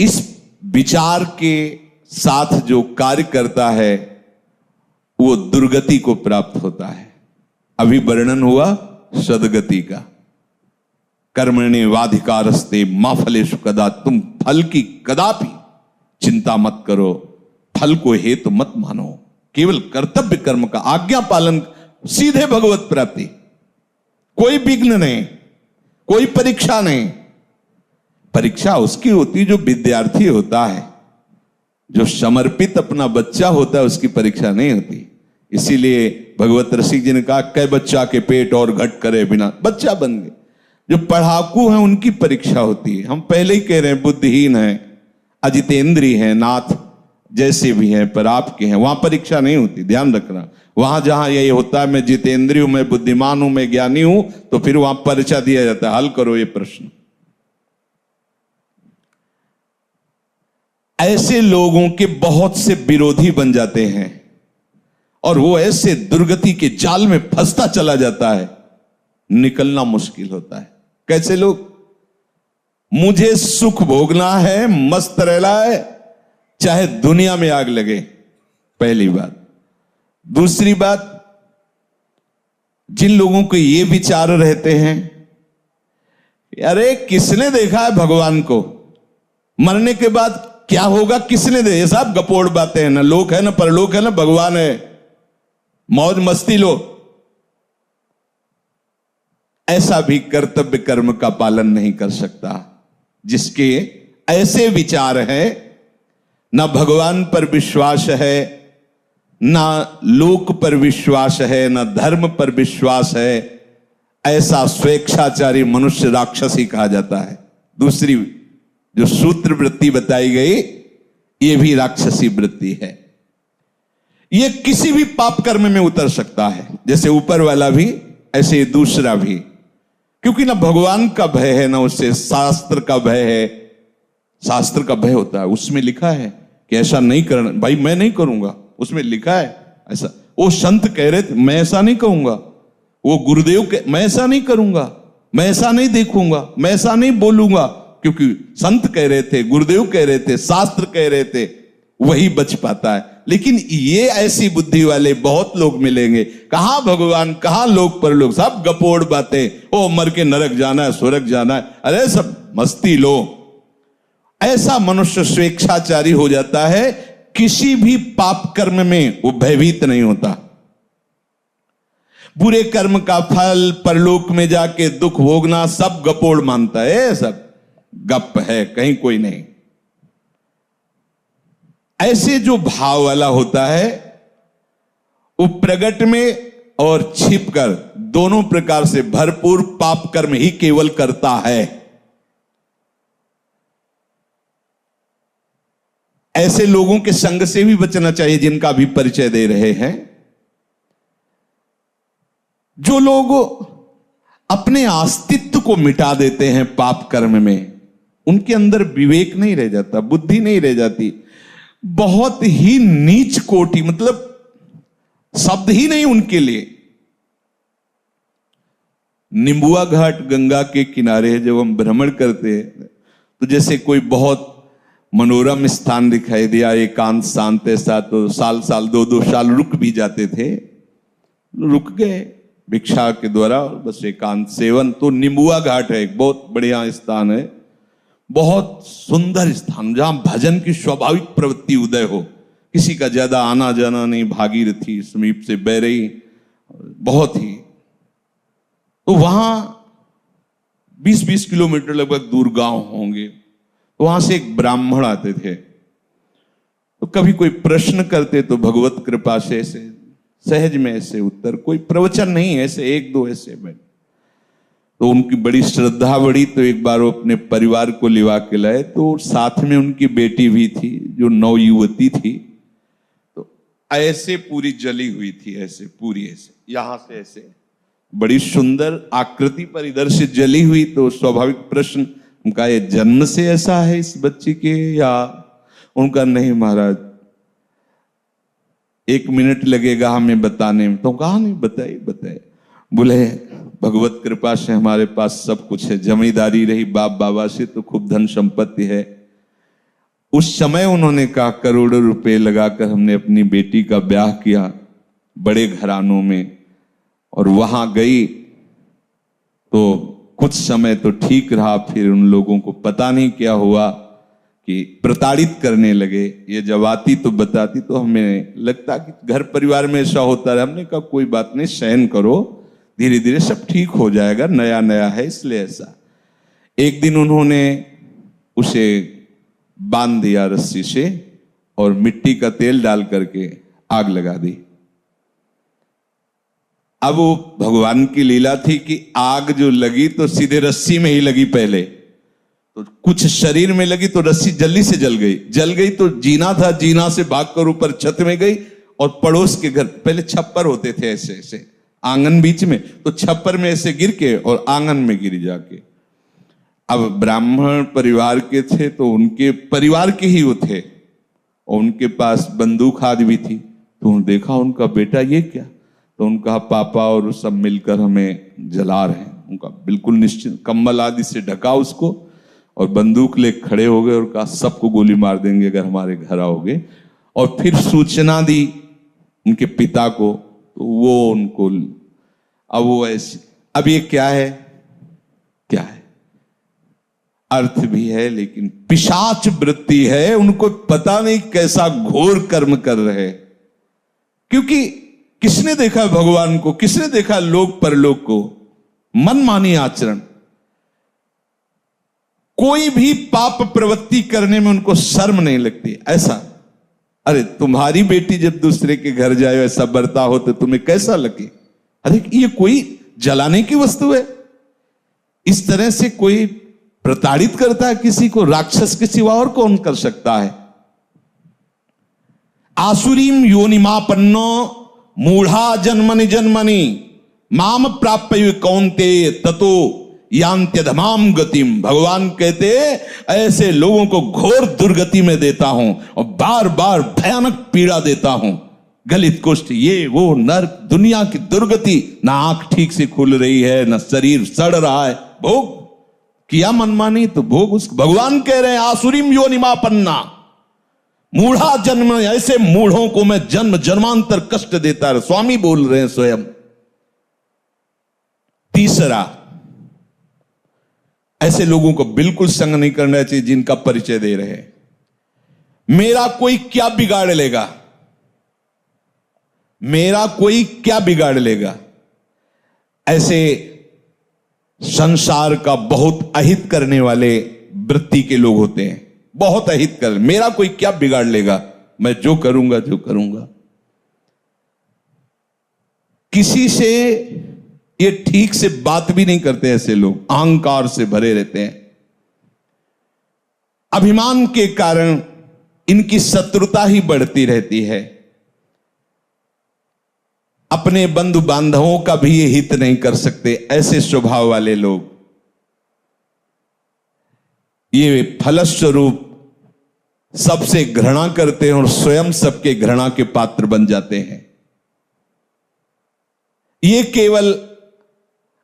इस विचार के साथ जो कार्य करता है वो दुर्गति को प्राप्त होता है। अभी वर्णन हुआ सद्गति का। कर्मण्येवाधिकारस्ते मा फलेषु कदाचित्, तुम फल की कदापि चिंता मत करो, फल को हेतु मत मानो, केवल कर्तव्य कर्म का आज्ञा पालन, सीधे भगवत प्राप्ति, कोई विघ्न नहीं, कोई परीक्षा नहीं। परीक्षा उसकी होती जो विद्यार्थी होता है, जो समर्पित अपना बच्चा होता है, उसकी परीक्षा नहीं होती। इसीलिए भगवत रसिक जी ने कहा, कै बच्चा के पेट और घट करे बिना, बच्चा बन गए। जो पढ़ाकू हैं उनकी परीक्षा होती है। हम पहले ही कह रहे हैं बुद्धिहीन हैं, अजितेंद्री हैं, नाथ जैसे भी हैं, पर आपके हैं, वहां परीक्षा नहीं होती, ध्यान रखना। वहां जहां ये होता है मैं जितेंद्री हूं, मैं बुद्धिमान हूं, मैं ज्ञानी हूं, तो फिर वहां परीक्षा दिया जाता है, हल करो ये प्रश्न। ऐसे लोगों के बहुत से विरोधी बन जाते हैं और वो ऐसे दुर्गति के जाल में फंसता चला जाता है, निकलना मुश्किल होता है। कैसे लोग? मुझे सुख भोगना है, मस्त रहना है, चाहे दुनिया में आग लगे, पहली बात। दूसरी बात, जिन लोगों को ये विचार रहते हैं, अरे किसने देखा है भगवान को, मरने के बाद क्या होगा किसने दे, ये सब गपोड़ बातें हैं, ना लोक है ना परलोक है ना भगवान है, मौज मस्ती लो। ऐसा भी कर्तव्य कर्म का पालन नहीं कर सकता। जिसके ऐसे विचार हैं, ना भगवान पर विश्वास है, ना लोक पर विश्वास है, ना धर्म पर विश्वास है, ऐसा स्वेच्छाचारी मनुष्य राक्षसी कहा जाता है। दूसरी जो सूत्र वृत्ति बताई गई, यह भी राक्षसी वृत्ति है। यह किसी भी पाप कर्म में उतर सकता है, जैसे ऊपर वाला भी ऐसे दूसरा भी, क्योंकि ना भगवान का भय है, ना उससे शास्त्र का भय है। शास्त्र का भय होता है, उसमें लिखा है कि ऐसा नहीं करना, भाई मैं नहीं करूंगा, उसमें लिखा है ऐसा। वो संत कह रहे थे मैं ऐसा नहीं कहूंगा, वो गुरुदेव मैं ऐसा नहीं करूंगा, मैं ऐसा नहीं देखूंगा, मैं ऐसा नहीं बोलूंगा, क्योंकि संत कह रहे थे, गुरुदेव कह रहे थे, शास्त्र कह रहे थे, वही बच पाता है। लेकिन ये ऐसी बुद्धि वाले बहुत लोग मिलेंगे, कहां भगवान कहां लोक पर लोग, सब गपोड़ बातें, ओ मर के नरक जाना है स्वर्ग जाना है, अरे सब मस्ती लो। ऐसा मनुष्य स्वेच्छाचारी हो जाता है, किसी भी पाप कर्म में वो भयभीत नहीं होता। बुरे कर्म का फल, परलोक में जाके दुख भोगना, सब गपोड़ मानता है, सब गप है, कहीं कोई नहीं। ऐसे जो भाव वाला होता है, वो प्रगट में और छिपकर दोनों प्रकार से भरपूर पाप कर्म ही केवल करता है। ऐसे लोगों के संग से भी बचना चाहिए, जिनका भी परिचय दे रहे हैं। जो लोग अपने अस्तित्व को मिटा देते हैं पाप कर्म में, उनके अंदर विवेक नहीं रह जाता, बुद्धि नहीं रह जाती। बहुत ही नीच कोटि, मतलब शब्द ही नहीं उनके लिए। निम्बुआ घाट गंगा के किनारे जब हम भ्रमण करते हैं, तो जैसे कोई बहुत मनोरम स्थान दिखाई दिया, एकांत शांत ऐसा, तो साल साल 2-2 साल रुक भी जाते थे, रुक गए भिक्षा के द्वारा, बस एकांत सेवन। तो निम्बुआ घाट है, एक बहुत बढ़िया स्थान है, बहुत सुंदर स्थान, जहां भजन की स्वाभाविक प्रवृत्ति उदय हो, किसी का ज्यादा आना जाना नहीं, भागीरथी समीप से बह रही, बहुत ही। तो वहां 20-20 किलोमीटर लगभग दूर गांव होंगे, तो वहां से एक ब्राह्मण आते थे, तो कभी कोई प्रश्न करते तो भगवत कृपा से ऐसे सहज में ऐसे उत्तर, कोई प्रवचन नहीं, ऐसे 1-2 ऐसे बैठ। तो उनकी बड़ी श्रद्धा बढ़ी, तो एक बार वो अपने परिवार को लिवा के लाए, तो साथ में उनकी बेटी भी थी जो नवयुवती थी, तो ऐसे पूरी जली हुई थी, ऐसे पूरी, ऐसे यहां से ऐसे बड़ी सुंदर आकृति पर इधर से जली हुई। तो स्वाभाविक प्रश्न उनका, ये जन्म से ऐसा है इस बच्ची के, या? उनका नहीं महाराज, 1 मिनट लगेगा हमें बताने में। तो कहा नहीं, बताए। बोले भगवत कृपा से हमारे पास सब कुछ है, जमींदारी रही बाप बाबा से, तो खूब धन संपत्ति है, उस समय उन्होंने कहा करोड़ों रुपए लगाकर हमने अपनी बेटी का ब्याह किया बड़े घरानों में, और वहां गई तो कुछ समय तो ठीक रहा, फिर उन लोगों को पता नहीं क्या हुआ कि प्रताड़ित करने लगे। ये जब आती तो बताती तो हमें लगता कि घर परिवार में ऐसा होता है। हमने कहा कोई बात नहीं, सहन करो, धीरे धीरे सब ठीक हो जाएगा, नया नया है इसलिए ऐसा। एक दिन उन्होंने उसे बांध दिया रस्सी से और मिट्टी का तेल डाल करके आग लगा दी। अब वो भगवान की लीला थी कि आग जो लगी तो सीधे रस्सी में ही लगी, पहले तो कुछ शरीर में लगी तो रस्सी जल्दी से जल गई तो जीना था, जीना से भागकर ऊपर छत में गई और पड़ोस के घर, पहले छप्पर होते थे ऐसे ऐसे आंगन बीच में, तो छप्पर में ऐसे गिर के और आंगन में गिरी जाके। अब ब्राह्मण परिवार के थे तो उनके परिवार के ही वो थे और उनके पास बंदूक आदि भी थी, तो देखा उनका बेटा ये क्या, तो उनका पापा और सब मिलकर हमें जला रहे हैं। उनका बिल्कुल निश्चित कंबल आदि से ढका उसको और बंदूक ले खड़े हो गए और कहा सबको गोली मार देंगे अगर हमारे घर आओगे। और फिर सूचना दी उनके पिता को, तो वो उनको, अब वो ऐसे, अब ये क्या है, क्या है, अर्थ भी है लेकिन पिशाच वृत्ति है, उनको पता नहीं कैसा घोर कर्म कर रहे। क्योंकि किसने देखा भगवान को, किसने देखा लोक परलोक को, मनमानी आचरण, कोई भी पाप प्रवृत्ति करने में उनको शर्म नहीं लगती। ऐसा, अरे तुम्हारी बेटी जब दूसरे के घर जाए ऐसा बर्ताव हो तो तुम्हें कैसा लगे, अरे ये कोई जलाने की वस्तु है। इस तरह से कोई प्रताड़ित करता है किसी को, राक्षस के सिवा और कौन कर सकता है। आसुरीम योनिमापन्नो मूढ़ा जन्मनि जन्मनि माम प्राप्य कौन्ते ततो यांत्यधमाम गतिम। भगवान कहते ऐसे लोगों को घोर दुर्गति में देता हूं और बार बार भयानक पीड़ा देता हूं, गलित कुष्ठ, ये वो नर्क, दुनिया की दुर्गति, ना आंख ठीक से खुल रही है, ना शरीर सड़ रहा है, भोग किया मनमानी तो भोग उसको। भगवान कह रहे हैं आसुरीम योनिमापन्ना मूढ़ा जन्म, ऐसे मूढ़ों को मैं जन्म जन्मांतर कष्ट देता है, स्वामी बोल रहे हैं स्वयं। तीसरा, ऐसे लोगों को बिल्कुल संग नहीं करना चाहिए जिनका परिचय दे रहे हैं। मेरा कोई क्या बिगाड़ लेगा, मेरा कोई क्या बिगाड़ लेगा, ऐसे संसार का बहुत अहित करने वाले वृत्ति के लोग होते हैं। बहुत अहित कर, मेरा कोई क्या बिगाड़ लेगा, मैं जो करूंगा जो करूंगा। किसी से ये ठीक से बात भी नहीं करते, ऐसे लोग अहंकार से भरे रहते हैं। अभिमान के कारण इनकी शत्रुता ही बढ़ती रहती है। अपने बंधु बांधवों का भी ये हित नहीं कर सकते, ऐसे स्वभाव वाले लोग। ये फलस्वरूप सबसे घृणा करते हैं और स्वयं सबके घृणा के पात्र बन जाते हैं। ये केवल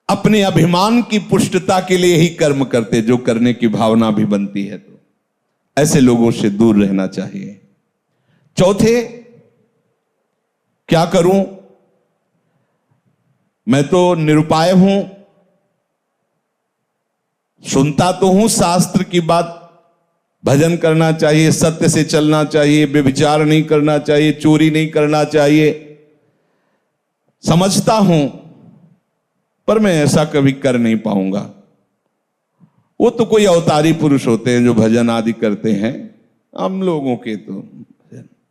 अपने अभिमान की पुष्टता के लिए ही कर्म करते, जो करने की भावना भी बनती है, तो ऐसे लोगों से दूर रहना चाहिए। चौथे, क्या करूं, मैं तो निरुपाय हूं, सुनता तो हूं शास्त्र की बात, भजन करना चाहिए, सत्य से चलना चाहिए, व्यभिचार नहीं करना चाहिए, चोरी नहीं करना चाहिए, समझता हूं, पर मैं ऐसा कभी कर नहीं पाऊंगा। वो तो कोई अवतारी पुरुष होते हैं जो भजन आदि करते हैं, हम लोगों के तो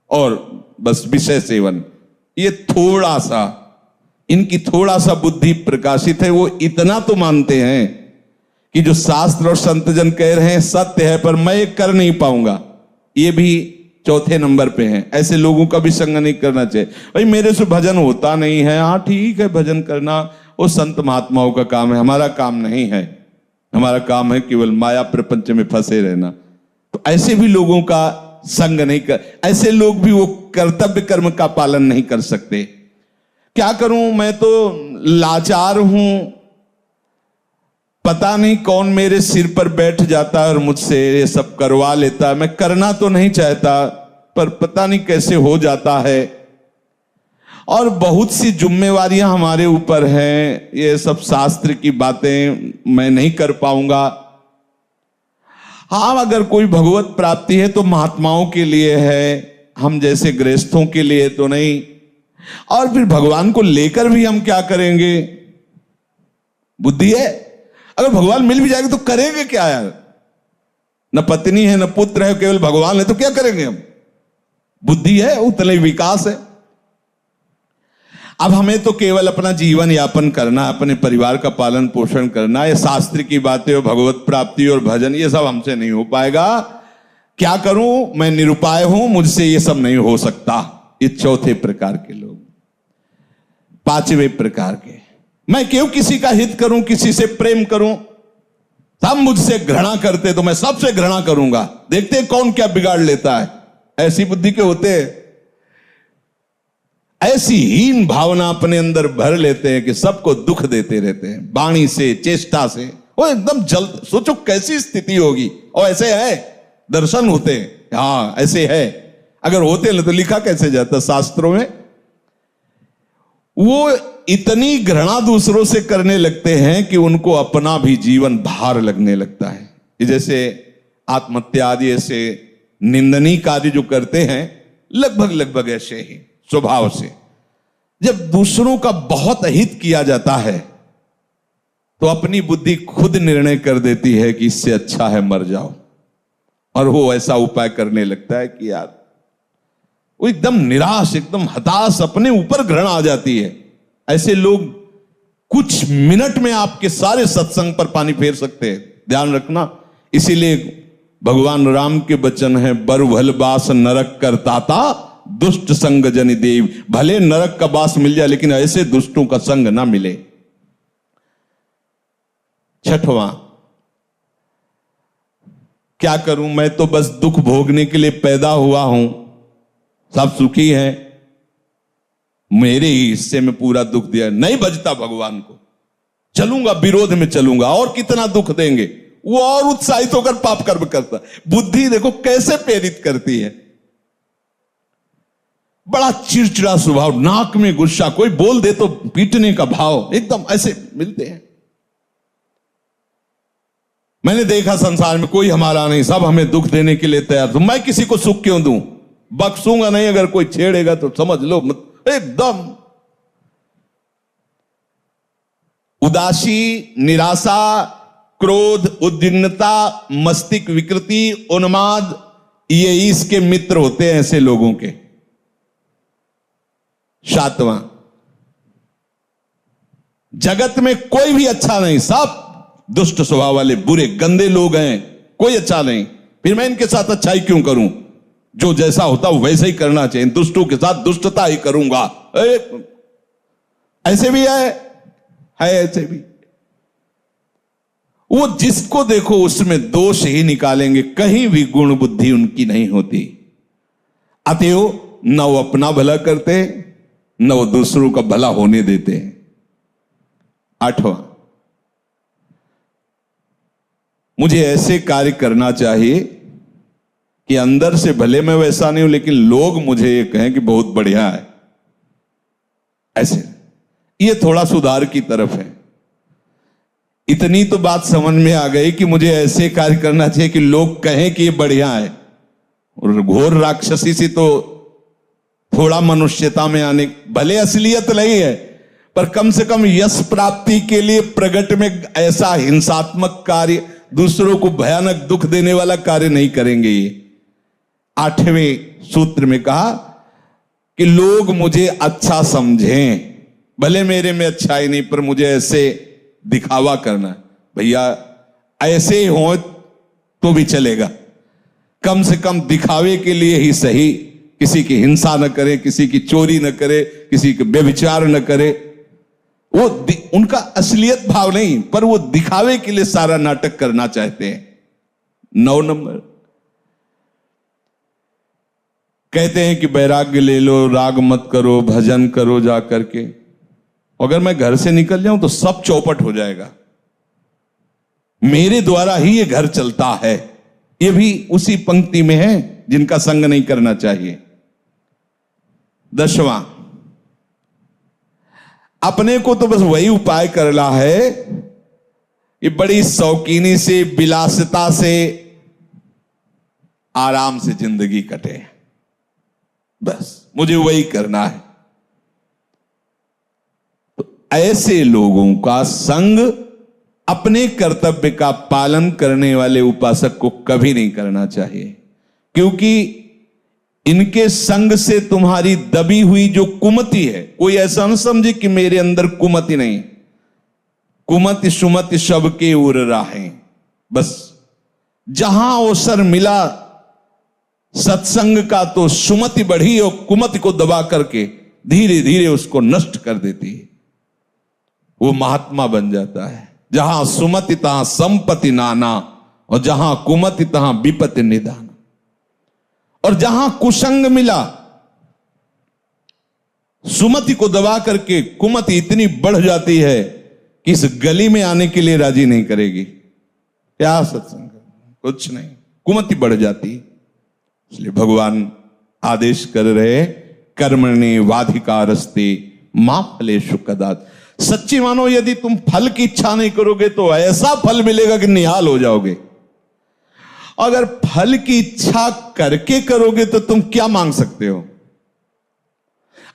और बस विषय सेवन, ये थोड़ा सा, इनकी थोड़ा सा बुद्धि प्रकाशित है। वो इतना तो मानते हैं कि जो शास्त्र और संतजन कह रहे हैं सत्य है, पर मैं ये कर नहीं पाऊंगा, ये भी चौथे नंबर पे हैं। ऐसे लोगों का भी संग नहीं करना चाहिए। भाई मेरे से भजन होता नहीं है, हाँ ठीक है, भजन करना वो संत महात्माओं का काम है, हमारा काम नहीं है। हमारा काम है केवल माया प्रपंच में फंसे रहना। तो ऐसे भी लोगों का संग नहीं कर, ऐसे लोग भी वो कर्तव्य कर्म का पालन नहीं कर सकते। क्या करूं, मैं तो लाचार हूं, पता नहीं कौन मेरे सिर पर बैठ जाता है और मुझसे ये सब करवा लेता है। मैं करना तो नहीं चाहता, पर पता नहीं कैसे हो जाता है। और बहुत सी जिम्मेवारियां हमारे ऊपर हैं, ये सब शास्त्र की बातें मैं नहीं कर पाऊंगा। हाँ, अगर कोई भगवत प्राप्ति है तो महात्माओं के लिए है, हम जैसे गृहस्थों के लिए तो नहीं। और फिर भगवान को लेकर भी हम क्या करेंगे? बुद्धि है, अगर भगवान मिल भी जाएंगे तो करेंगे क्या यार? न पत्नी है, न पुत्र है, केवल भगवान है, तो क्या करेंगे हम? बुद्धि है, उतना ही विकास है। अब हमें तो केवल अपना जीवन यापन करना, अपने परिवार का पालन पोषण करना। ये शास्त्र की बातें और भगवत प्राप्ति और भजन, ये सब हमसे नहीं हो पाएगा। क्या करूं? मैं निरुपाय हूं, मुझसे ये सब नहीं हो सकता। ये चौथे प्रकार के लोग। पांचवें प्रकार के, मैं क्यों किसी का हित करूं, किसी से प्रेम करूं? सब मुझसे घृणा करते तो मैं सबसे घृणा करूंगा, देखते कौन क्या बिगाड़ लेता है। ऐसी बुद्धि के होते हैं। ऐसी हीन भावना अपने अंदर भर लेते हैं कि सबको दुख देते रहते हैं, वाणी से, चेष्टा से। वो एकदम जल्द, सोचो कैसी स्थिति होगी। और ऐसे है, दर्शन होते हैं, हाँ ऐसे है। अगर होते तो लिखा कैसे जाता शास्त्रों में? वो इतनी घृणा दूसरों से करने लगते हैं कि उनको अपना भी जीवन भार लगने लगता है। जैसे आत्महत्या आदि ऐसे निंदनीय कार्य जो करते हैं, लगभग ऐसे ही स्वभाव से। जब दूसरों का बहुत हित किया जाता है तो अपनी बुद्धि खुद निर्णय कर देती है कि इससे अच्छा है मर जाओ। और वो ऐसा उपाय करने लगता है कि यार, वो एकदम निराश, एकदम हताश, अपने ऊपर घृणा आ जाती है। ऐसे लोग कुछ मिनट में आपके सारे सत्संग पर पानी फेर सकते हैं, ध्यान रखना। इसीलिए भगवान राम के वचन है, बर भल बास नरक करताता, दुष्ट संग जनि देव। भले नरक का वास मिल जाए, लेकिन ऐसे दुष्टों का संग ना मिले। छठवां, क्या करूं, मैं तो बस दुख भोगने के लिए पैदा हुआ हूं, सब सुखी हैं, मेरे ही हिस्से में पूरा दुख दिया। नहीं बजता भगवान को, चलूंगा विरोध में चलूंगा, और कितना दुख देंगे। वो और उत्साहित होकर पाप कर्म करता। बुद्धि देखो कैसे प्रेरित करती है। बड़ा चिड़चिड़ा स्वभाव, नाक में गुस्सा, कोई बोल दे तो पीटने का भाव, एकदम ऐसे मिलते हैं। मैंने देखा संसार में कोई हमारा नहीं, सब हमें दुख देने के लिए तैयार। तो मैं किसी को सुख क्यों दूं? बख्शूंगा नहीं। अगर कोई छेड़ेगा तो समझ लो एकदम उदासी, निराशा, क्रोध, उद्विग्नता, मस्तिष्क विकृति, उन्माद, ये इसके मित्र होते हैं ऐसे लोगों के। सातवां, जगत में कोई भी अच्छा नहीं, सब दुष्ट स्वभाव वाले, बुरे, गंदे लोग हैं, कोई अच्छा नहीं। फिर मैं इनके साथ अच्छाई क्यों करूं? जो जैसा होता वो वैसे ही करना चाहिए। दुष्टों के साथ दुष्टता ही करूंगा। ऐसे भी है ऐसे भी। वो जिसको देखो उसमें दोष ही निकालेंगे, कहीं भी गुण बुद्धि उनकी नहीं होती। अतएव न वो अपना भला करते, न वो दूसरों का भला होने देते हैं। आठवां, मुझे ऐसे कार्य करना चाहिए कि अंदर से भले मैं वैसा नहीं हूं, लेकिन लोग मुझे ये कहें कि बहुत बढ़िया है। ऐसे ये थोड़ा सुधार की तरफ है। इतनी तो बात समझ में आ गई कि मुझे ऐसे कार्य करना चाहिए कि लोग कहें कि ये बढ़िया है। और घोर राक्षसी से तो थोड़ा मनुष्यता में आने, भले असलियत नहीं है, पर कम से कम यश प्राप्ति के लिए प्रगट में ऐसा हिंसात्मक कार्य, दूसरों को भयानक दुख देने वाला कार्य नहीं करेंगे। ये 8वें सूत्र में कहा कि लोग मुझे अच्छा समझें, भले मेरे में अच्छाई नहीं, पर मुझे ऐसे दिखावा करना है। भैया ऐसे हो तो भी चलेगा, कम से कम दिखावे के लिए ही सही। किसी की हिंसा न करे, किसी की चोरी न करे, किसी के व्यभिचार न करे। वो उनका असलियत भाव नहीं, पर वो दिखावे के लिए सारा नाटक करना चाहते हैं। 9 नंबर, कहते हैं कि वैराग्य ले लो, राग मत करो, भजन करो जा करके। अगर मैं घर से निकल जाऊं तो सब चौपट हो जाएगा। मेरे द्वारा ही ये घर चलता है। ये भी उसी पंक्ति में है जिनका संग नहीं करना चाहिए। 10वां, अपने को तो बस वही उपाय करना है कि बड़ी शौकीनी से, विलासिता से, आराम से जिंदगी कटे, बस मुझे वही करना है। तो ऐसे लोगों का संग अपने कर्तव्य का पालन करने वाले उपासक को कभी नहीं करना चाहिए, क्योंकि इनके संग से तुम्हारी दबी हुई जो कुमति है, कोई ऐसा न समझे कि मेरे अंदर कुमति नहीं, कुमति सुमति सबके उर राहें। बस जहां अवसर मिला सत्संग का तो सुमति बढ़ी और कुमति को दबा करके धीरे धीरे उसको नष्ट कर देती है। वो महात्मा बन जाता है। जहां सुमति तहां संपत्ति नाना, और जहां कुमति तहां विपत्ति निदान। और जहां कुसंग मिला, सुमति को दबा करके कुमति इतनी बढ़ जाती है कि इस गली में आने के लिए राजी नहीं करेगी। क्या सत्संग, कुछ नहीं, कुमति बढ़ जाती। इसलिए भगवान आदेश कर रहे, कर्मण्ये वाधिकारस्ते मा फलेषु कदाचित्। सच्ची मानो, यदि तुम फल की इच्छा नहीं करोगे तो ऐसा फल मिलेगा कि निहाल हो जाओगे। अगर फल की इच्छा करके करोगे तो तुम क्या मांग सकते हो?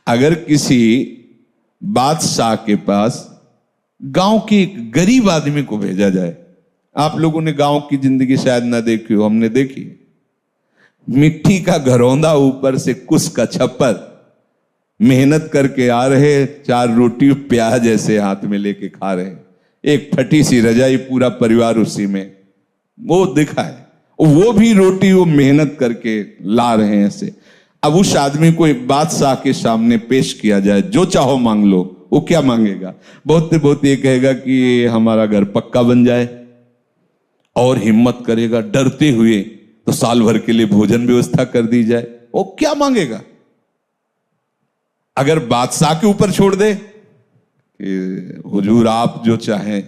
अगर किसी बादशाह के पास गांव के एक गरीब आदमी को भेजा जाए, आप लोगों ने गांव की जिंदगी शायद ना देखी हो, हमने देखी। मिट्टी का घरौंदा, ऊपर से कुस का छप्पर, मेहनत करके आ रहे, 4 रोटी प्याज ऐसे हाथ में लेके खा रहे, एक फटी सी रजाई, पूरा परिवार उसी में। वो दिखा है, वो भी रोटी वो मेहनत करके ला रहे हैं ऐसे। अब उस आदमी को एक बादशाह के सामने पेश किया जाए, जो चाहो मांग लो, वो क्या मांगेगा? बहुत ये कहेगा कि हमारा घर पक्का बन जाए, और हिम्मत करेगा डरते हुए तो साल भर के लिए भोजन व्यवस्था कर दी जाए। वो क्या मांगेगा? अगर बादशाह के ऊपर छोड़ दे कि हुजूर आप जो चाहें,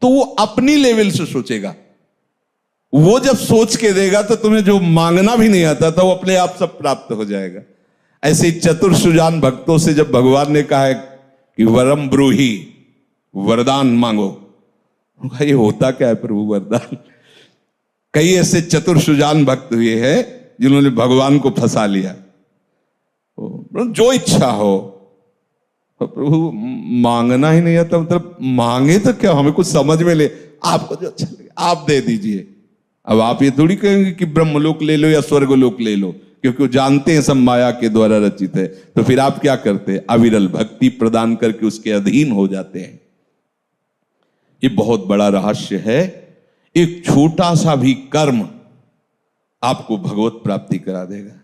तो वो अपनी लेवल से सोचेगा। वो जब सोच के देगा तो तुम्हें जो मांगना भी नहीं आता था वो अपने आप सब प्राप्त हो जाएगा। ऐसे ही चतुर सुजान भक्तों से जब भगवान ने कहा है कि वरम ब्रूहि, वरदान मांगो, ये होता क्या है प्रभु वरदान? कई ऐसे चतुर सुजान भक्त हुए हैं जिन्होंने भगवान को फंसा लिया। जो इच्छा हो, प्रभु मांगना ही नहीं आता, मतलब मांगे तो क्या, हमें कुछ समझ में ले, आपको जो अच्छा लगे आप दे दीजिए। अब आप ये थोड़ी कहेंगे कि ब्रह्मलोक ले लो या स्वर्गलोक ले लो, क्योंकि वो जानते हैं सब माया के द्वारा रचित है। तो फिर आप क्या करते हैं? अविरल भक्ति प्रदान करके उसके अधीन हो जाते हैं। ये बहुत बड़ा रहस्य है। एक छोटा सा भी कर्म आपको भगवत प्राप्ति करा देगा।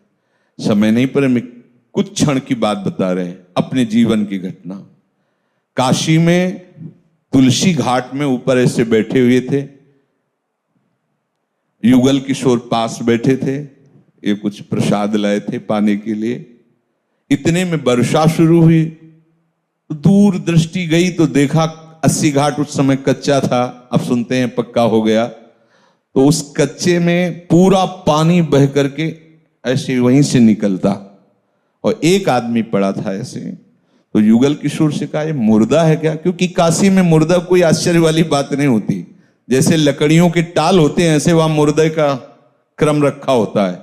समय नहीं, पर मैं कुछ क्षण की बात बता रहे हैं, अपने जीवन की घटना। काशी में तुलसी घाट में ऊपर ऐसे बैठे हुए थे, युगल किशोर पास बैठे थे, ये कुछ प्रसाद लाए थे पाने के लिए। इतने में वर्षा शुरू हुई, दूर दृष्टि गई तो देखा 80 घाट उस समय कच्चा था, अब सुनते हैं पक्का हो गया। तो उस कच्चे में पूरा पानी बह करके ऐसे वहीं से निकलता, और एक आदमी पड़ा था ऐसे। तो युगल किशोर से कहा, ये मुर्दा है क्या? क्योंकि काशी में मुर्दा कोई आश्चर्य वाली बात नहीं होती। जैसे लकड़ियों के टाल होते हैं, ऐसे वहां मुर्दे का क्रम रखा होता है।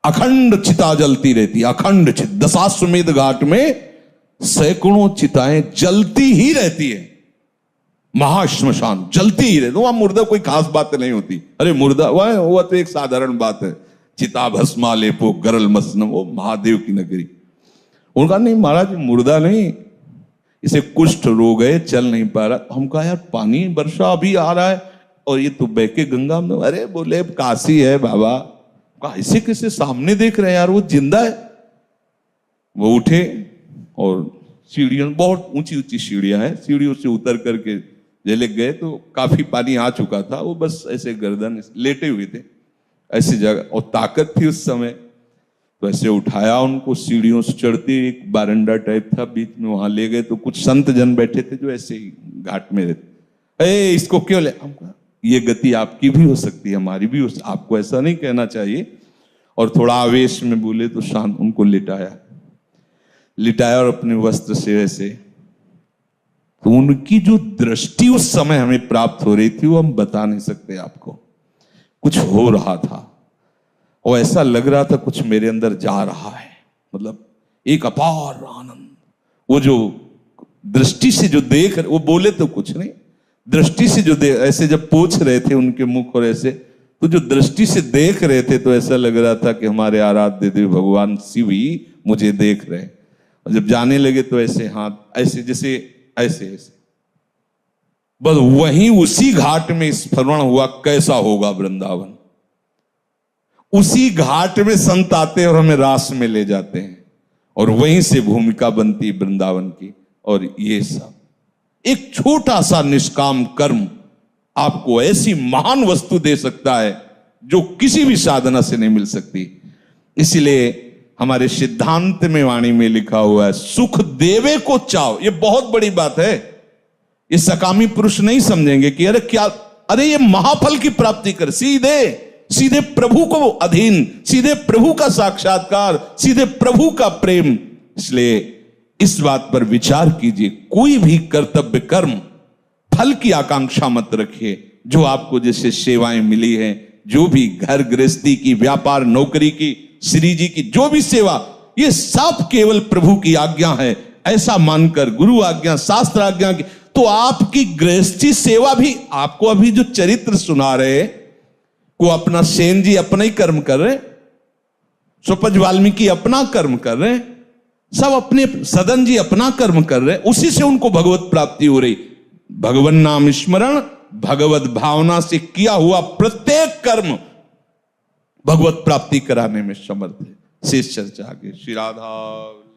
अखंड चिता जलती रहती, अखंड चिता। दशाश्वमेध घाट में सैकड़ों चिताएं जलती ही रहती है, महाश्मशान जलती ही रहती। वहां मुर्दा कोई खास बात नहीं होती। अरे मुर्दा वह तो एक साधारण बात है, चिता भस्मा लेपो गरल मसनम, वो महादेव की नगरी। उनका नहीं महाराज, मुर्दा नहीं, इसे कुष्ठ रोग है, चल नहीं पा रहा। हम कहा यार पानी वर्षा अभी आ रहा है और ये तो बहके गंगा में। अरे बोले काशी है बाबा। कहा इसे किसे सामने देख रहे हैं यार, वो जिंदा है। वो उठे और सीढ़ियों, बहुत ऊंची ऊंची सीढ़ियां हैं, सीढ़ियों से उतर करके जेले गए तो काफी पानी आ चुका था। वो बस ऐसे गर्दन लेटे हुए थे ऐसी जगह, और ताकत थी उस समय। तो ऐसे उठाया उनको, सीढ़ियों से चढ़ते, एक बारंडा टाइप था बीच में, वहां ले गए। तो कुछ संत जन बैठे थे जो ऐसे ही घाट में रहते। इसको क्यों ले? हम कहा ये गति आपकी भी हो सकती है, हमारी भी आपको ऐसा नहीं कहना चाहिए। और थोड़ा आवेश में बोले तो शांत, उनको लिटाया और अपने वस्त्र से ऐसे, तो उनकी जो दृष्टि उस समय हमें प्राप्त हो रही थी वो हम बता नहीं सकते आपको। कुछ हो रहा था और ऐसा लग रहा था कुछ मेरे अंदर जा रहा है, मतलब एक अपार आनंद। वो जो दृष्टि से जो देख, वो बोले तो कुछ नहीं, दृष्टि से जो ऐसे जब पोंछ रहे थे उनके मुख और ऐसे, तो जो दृष्टि से देख रहे थे तो ऐसा लग रहा था कि हमारे आराध्य देव भगवान शिव ही मुझे देख रहे हैं। और जब जाने लगे तो ऐसे हाथ ऐसे, जैसे ऐसे ऐसे, बस वहीं उसी घाट में स्मरण हुआ कैसा होगा वृंदावन। उसी घाट में संत आते और हमें रास में ले जाते हैं और वहीं से भूमिका बनती वृंदावन की। और ये सब एक छोटा सा निष्काम कर्म आपको ऐसी महान वस्तु दे सकता है जो किसी भी साधना से नहीं मिल सकती। इसलिए हमारे सिद्धांत में वाणी में लिखा हुआ है, सुख देवे को चाव। ये बहुत बड़ी बात है। ये सकामी पुरुष नहीं समझेंगे कि अरे क्या, अरे ये महाफल की प्राप्ति कर, सीधे प्रभु को अधीन, सीधे प्रभु का साक्षात्कार, सीधे प्रभु का प्रेम। इसलिए इस बात पर विचार कीजिए, कोई भी कर्तव्य कर्म फल की आकांक्षा मत रखिए। जो आपको जैसे सेवाएं मिली हैं, जो भी घर गृहस्थी की, व्यापार नौकरी की, श्री जी की जो भी सेवा, ये सब केवल प्रभु की आज्ञा है ऐसा मानकर, गुरु आज्ञा, शास्त्र आज्ञा की, तो आपकी गृहस्थी सेवा भी, आपको अभी जो चरित्र सुना रहे को अपना सेन जी अपना ही कर्म कर रहे, सुपज वाल्मीकि अपना कर्म कर रहे, सब अपने सदन जी अपना कर्म कर रहे, उसी से उनको भगवत प्राप्ति हो रही। भगवान नाम स्मरण, भगवत भावना से किया हुआ प्रत्येक कर्म भगवत प्राप्ति कराने में समर्थ है। शेष चर्चा आगे। श्री राधा।